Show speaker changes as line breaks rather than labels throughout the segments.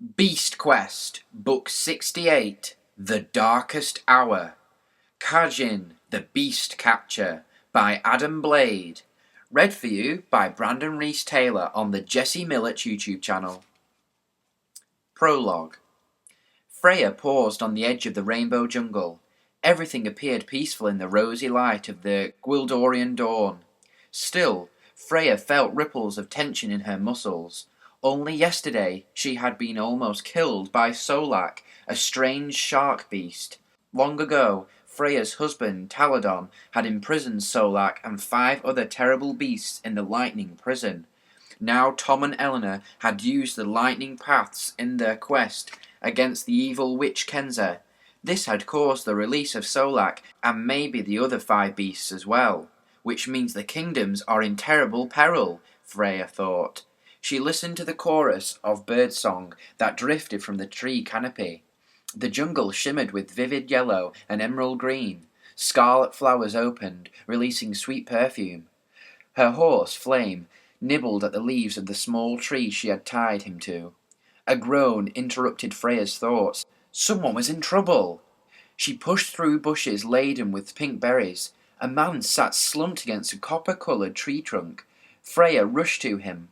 Beast Quest, Book 68, The Darkest Hour. Kajin, the Beast Catcher, by Adam Blade. Read for you by Brandon Reese Taylor on the Jesse Millette YouTube channel. Prologue. Freya paused on the edge of the rainbow jungle. Everything appeared peaceful in the rosy light of the Gwildorian dawn. Still, Freya felt ripples of tension in her muscles. Only yesterday she had been almost killed by Solak, a strange shark beast. Long ago, Freya's husband, Taladon, had imprisoned Solak and 5 other terrible beasts in the lightning prison. Now Tom and Eleanor had used the lightning paths in their quest against the evil witch Kenza. This had caused the release of Solak and maybe the other 5 beasts as well, which means the kingdoms are in terrible peril, Freya thought. She listened to the chorus of birdsong that drifted from the tree canopy. The jungle shimmered with vivid yellow and emerald green. Scarlet flowers opened, releasing sweet perfume. Her horse, Flame, nibbled at the leaves of the small tree she had tied him to. A groan interrupted Freya's thoughts. Someone was in trouble. She pushed through bushes laden with pink berries. A man sat slumped against a copper-coloured tree trunk. Freya rushed to him.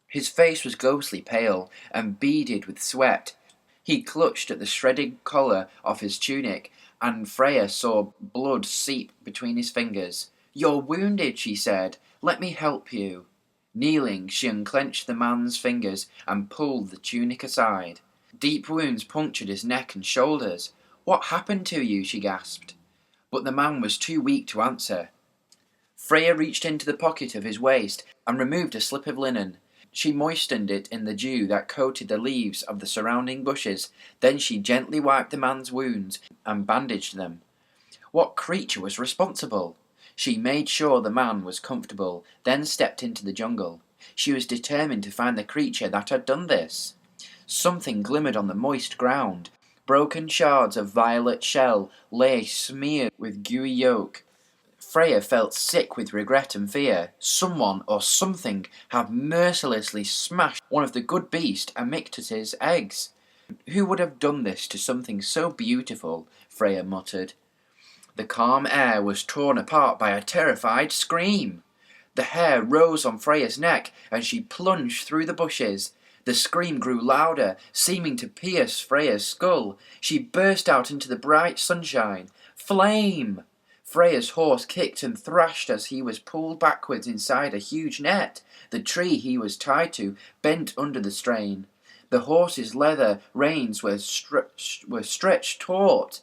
His face was ghostly pale and beaded with sweat. He clutched at the shredded collar of his tunic, and Freya saw blood seep between his fingers. "You're wounded," she said. "Let me help you." Kneeling, she unclenched the man's fingers and pulled the tunic aside. Deep wounds punctured his neck and shoulders. "What happened to you?" she gasped. But the man was too weak to answer. Freya reached into the pocket of his waist and removed a slip of linen. She moistened it in the dew that coated the leaves of the surrounding bushes. Then she gently wiped the man's wounds and bandaged them. What creature was responsible? She made sure the man was comfortable, then stepped into the jungle. She was determined to find the creature that had done this. Something glimmered on the moist ground. Broken shards of violet shell lay smeared with gooey yolk. Freya felt sick with regret and fear. Someone or something had mercilessly smashed one of the good beast Amictus's eggs. Who would have done this to something so beautiful? Freya muttered. The calm air was torn apart by a terrified scream. The hair rose on Freya's neck, and she plunged through the bushes. The scream grew louder, seeming to pierce Freya's skull. She burst out into the bright sunshine. Flame! Freya's horse kicked and thrashed as he was pulled backwards inside a huge net. The tree he was tied to bent under the strain. The horse's leather reins were stretched taut.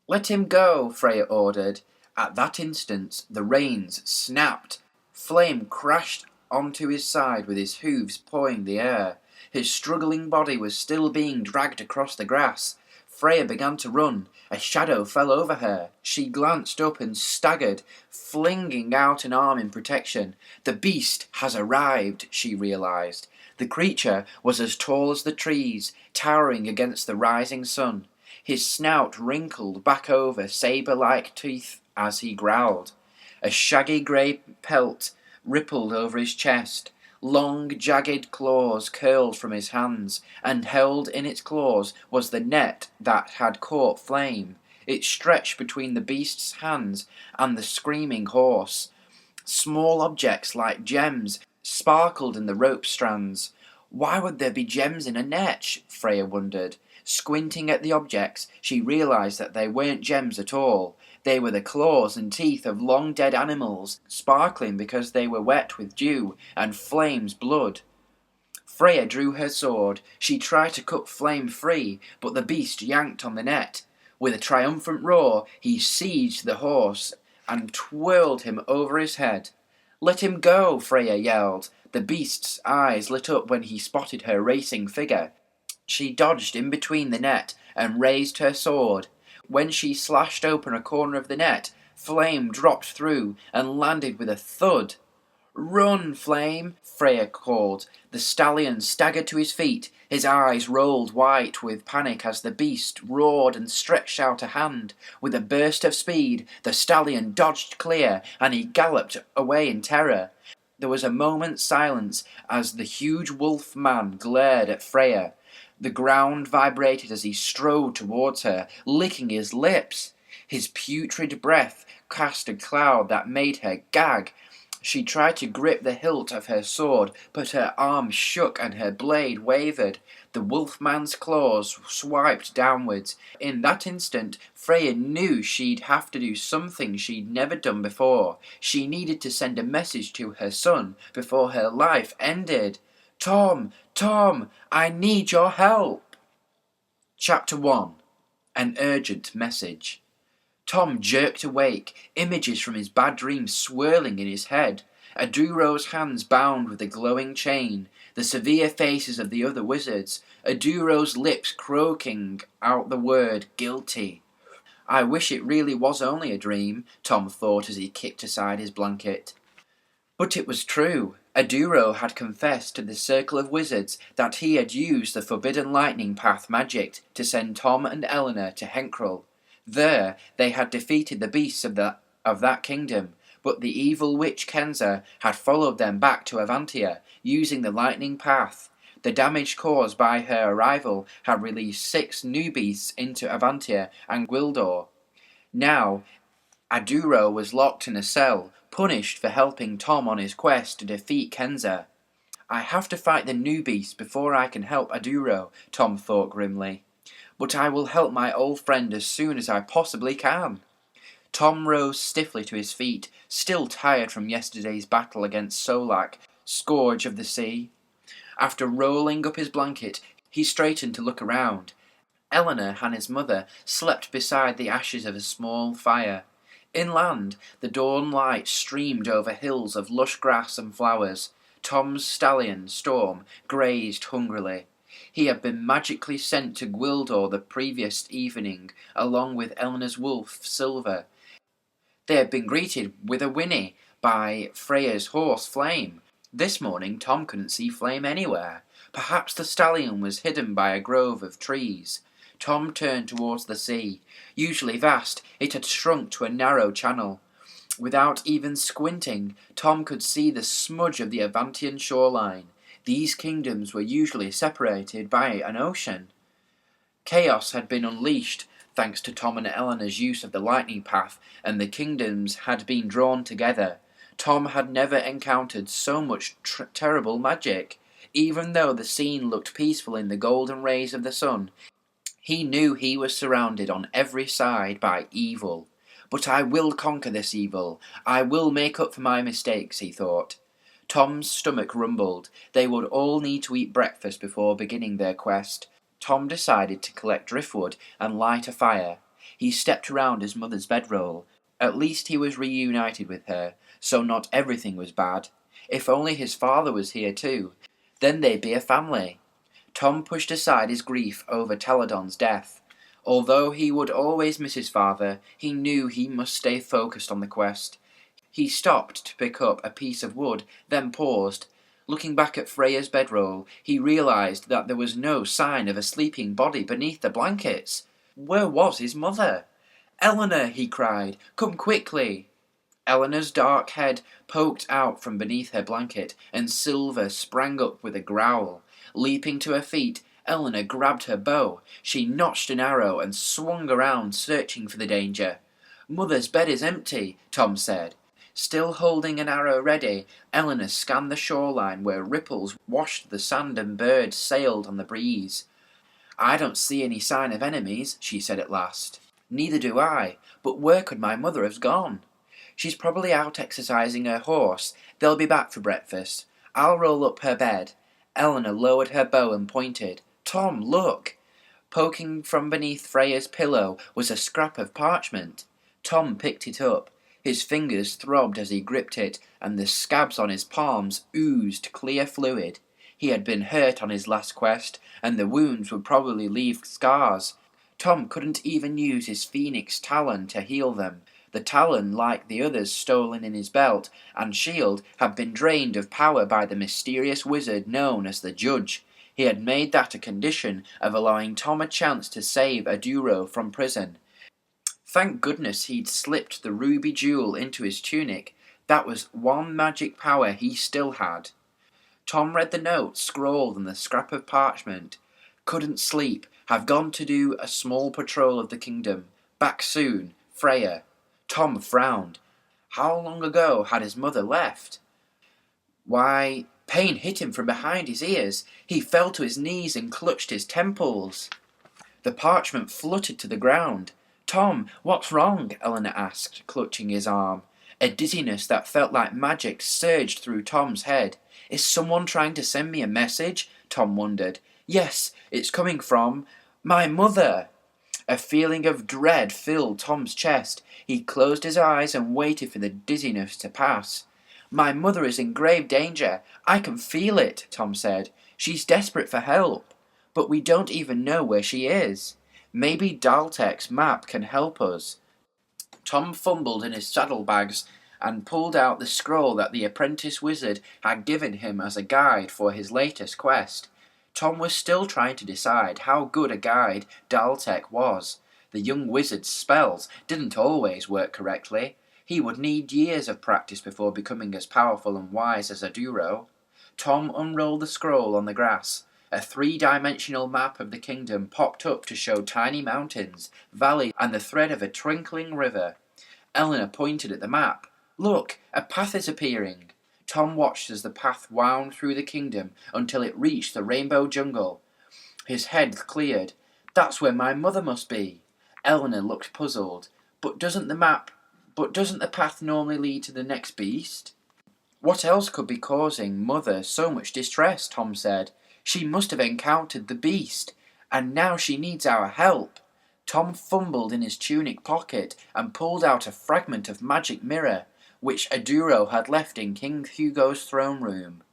"Let him go," Freya ordered. At that instant, the reins snapped. Flame crashed onto his side with his hooves pawing the air. His struggling body was still being dragged across the grass. Freya began to run. A shadow fell over her. She glanced up and staggered, flinging out an arm in protection. The beast has arrived, she realized. The creature was as tall as the trees, towering against the rising sun. His snout wrinkled back over saber-like teeth as he growled. A shaggy grey pelt rippled over his chest. Long, jagged claws curled from his hands, and held in its claws was the net that had caught Flame. It stretched between the beast's hands and the screaming horse. Small objects like gems sparkled in the rope strands. Why would there be gems in a net? Freya wondered. Squinting at the objects, she realized that they weren't gems at all. They were the claws and teeth of long-dead animals, sparkling because they were wet with dew and Flame's blood. Freya drew her sword. She tried to cut Flame free, but the beast yanked on the net. With a triumphant roar, he seized the horse and twirled him over his head. "Let him go," Freya yelled. The beast's eyes lit up when he spotted her racing figure. She dodged in between the net and raised her sword. When she slashed open a corner of the net, Flame dropped through and landed with a thud. "Run, Flame!" Freya called. The stallion staggered to his feet. His eyes rolled white with panic as the beast roared and stretched out a hand. With a burst of speed, the stallion dodged clear, and he galloped away in terror. There was a moment's silence as the huge wolf man glared at Freya. The ground vibrated as he strode towards her, licking his lips. His putrid breath cast a cloud that made her gag. She tried to grip the hilt of her sword, but her arm shook and her blade wavered. The wolfman's claws swiped downwards. In that instant, Freya knew she'd have to do something she'd never done before. She needed to send a message to her son before her life ended. Tom, Tom, I need your help. Chapter 1. An Urgent Message. Tom jerked awake, images from his bad dream swirling in his head. Aduro's hands bound with a glowing chain, the severe faces of the other wizards, Aduro's lips croaking out the word guilty. I wish it really was only a dream, Tom thought as he kicked aside his blanket. But it was true. Aduro had confessed to the circle of wizards that he had used the forbidden lightning path magic to send Tom and Eleanor to Henkril. There they had defeated the beasts of that kingdom, but the evil witch Kenza had followed them back to Avantia, using the lightning path. The damage caused by her arrival had released 6 new beasts into Avantia and Gwildor. Now, Aduro was locked in a cell, punished for helping Tom on his quest to defeat Kenza. I have to fight the new beasts before I can help Aduro, Tom thought grimly. But I will help my old friend as soon as I possibly can. Tom rose stiffly to his feet, still tired from yesterday's battle against Solak, scourge of the sea. After rolling up his blanket, he straightened to look around. Eleanor and his mother slept beside the ashes of a small fire. Inland, the dawn light streamed over hills of lush grass and flowers. Tom's stallion, Storm, grazed hungrily. He had been magically sent to Gwildor the previous evening, along with Eleanor's wolf, Silver. They had been greeted with a whinny by Freya's horse, Flame. This morning Tom couldn't see Flame anywhere. Perhaps the stallion was hidden by a grove of trees. Tom turned towards the sea. Usually vast, it had shrunk to a narrow channel. Without even squinting, Tom could see the smudge of the Avantian shoreline. These kingdoms were usually separated by an ocean. Chaos had been unleashed, thanks to Tom and Eleanor's use of the lightning path, and the kingdoms had been drawn together. Tom had never encountered so much terrible magic. Even though the scene looked peaceful in the golden rays of the sun, he knew he was surrounded on every side by evil. But I will conquer this evil. I will make up for my mistakes, he thought. Tom's stomach rumbled. They would all need to eat breakfast before beginning their quest. Tom decided to collect driftwood and light a fire. He stepped around his mother's bedroll. At least he was reunited with her, so not everything was bad. If only his father was here too, then they'd be a family. Tom pushed aside his grief over Taladon's death. Although he would always miss his father, he knew he must stay focused on the quest. He stopped to pick up a piece of wood, then paused. Looking back at Freya's bedroll, he realized that there was no sign of a sleeping body beneath the blankets. Where was his mother? "Eleanor," he cried, "come quickly!" Eleanor's dark head poked out from beneath her blanket, and Silver sprang up with a growl. Leaping to her feet, Eleanor grabbed her bow. She notched an arrow and swung around, searching for the danger. "Mother's bed is empty," Tom said. Still holding an arrow ready, Eleanor scanned the shoreline where ripples washed the sand and birds sailed on the breeze. "I don't see any sign of enemies," she said at last. "Neither do I, but where could my mother have gone?" "She's probably out exercising her horse. They'll be back for breakfast. I'll roll up her bed." Eleanor lowered her bow and pointed. "Tom, look!" Poking from beneath Freya's pillow was a scrap of parchment. Tom picked it up. His fingers throbbed as he gripped it, and the scabs on his palms oozed clear fluid. He had been hurt on his last quest, and the wounds would probably leave scars. Tom couldn't even use his phoenix talon to heal them. The talon, like the others stolen in his belt and shield, had been drained of power by the mysterious wizard known as the Judge. He had made that a condition of allowing Tom a chance to save Aduro from prison. Thank goodness he'd slipped the ruby jewel into his tunic. That was one magic power he still had. Tom read the note scrawled on the scrap of parchment. Couldn't sleep. Have gone to do a small patrol of the kingdom. Back soon. Freya. Tom frowned. How long ago had his mother left? Why, pain hit him from behind his ears. He fell to his knees and clutched his temples. The parchment fluttered to the ground. Tom, what's wrong? Eleanor asked, clutching his arm. A dizziness that felt like magic surged through Tom's head. Is someone trying to send me a message? Tom wondered. Yes, it's coming from my mother. A feeling of dread filled Tom's chest. He closed his eyes and waited for the dizziness to pass. My mother is in grave danger. I can feel it, Tom said. She's desperate for help. But we don't even know where she is. Maybe Daltek's map can help us. Tom fumbled in his saddlebags and pulled out the scroll that the apprentice wizard had given him as a guide for his latest quest. Tom was still trying to decide how good a guide Daltek was. The young wizard's spells didn't always work correctly. He would need years of practice before becoming as powerful and wise as Aduro. Tom unrolled the scroll on the grass. A three-dimensional map of the kingdom popped up to show tiny mountains, valleys, and the thread of a twinkling river. Eleanor pointed at the map. Look, a path is appearing. Tom watched as the path wound through the kingdom until it reached the rainbow jungle. His head cleared. That's where my mother must be. Eleanor looked puzzled. But doesn't the path normally lead to the next beast? What else could be causing Mother so much distress? Tom said. She must have encountered the beast, and now she needs our help. Tom fumbled in his tunic pocket and pulled out a fragment of magic mirror, which Aduro had left in King Hugo's throne room.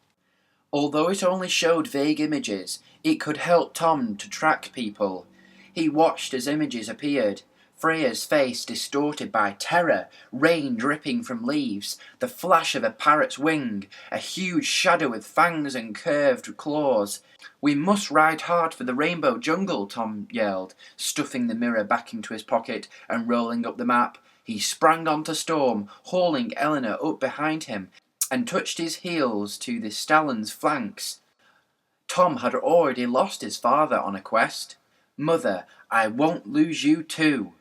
Although it only showed vague images, it could help Tom to track people. He watched as images appeared. Freya's face distorted by terror, rain dripping from leaves, the flash of a parrot's wing, a huge shadow with fangs and curved claws. We must ride hard for the rainbow jungle, Tom yelled, stuffing the mirror back into his pocket and rolling up the map. He sprang onto Storm, hauling Eleanor up behind him, and touched his heels to the stallion's flanks. Tom had already lost his father on a quest. Mother, I won't lose you too.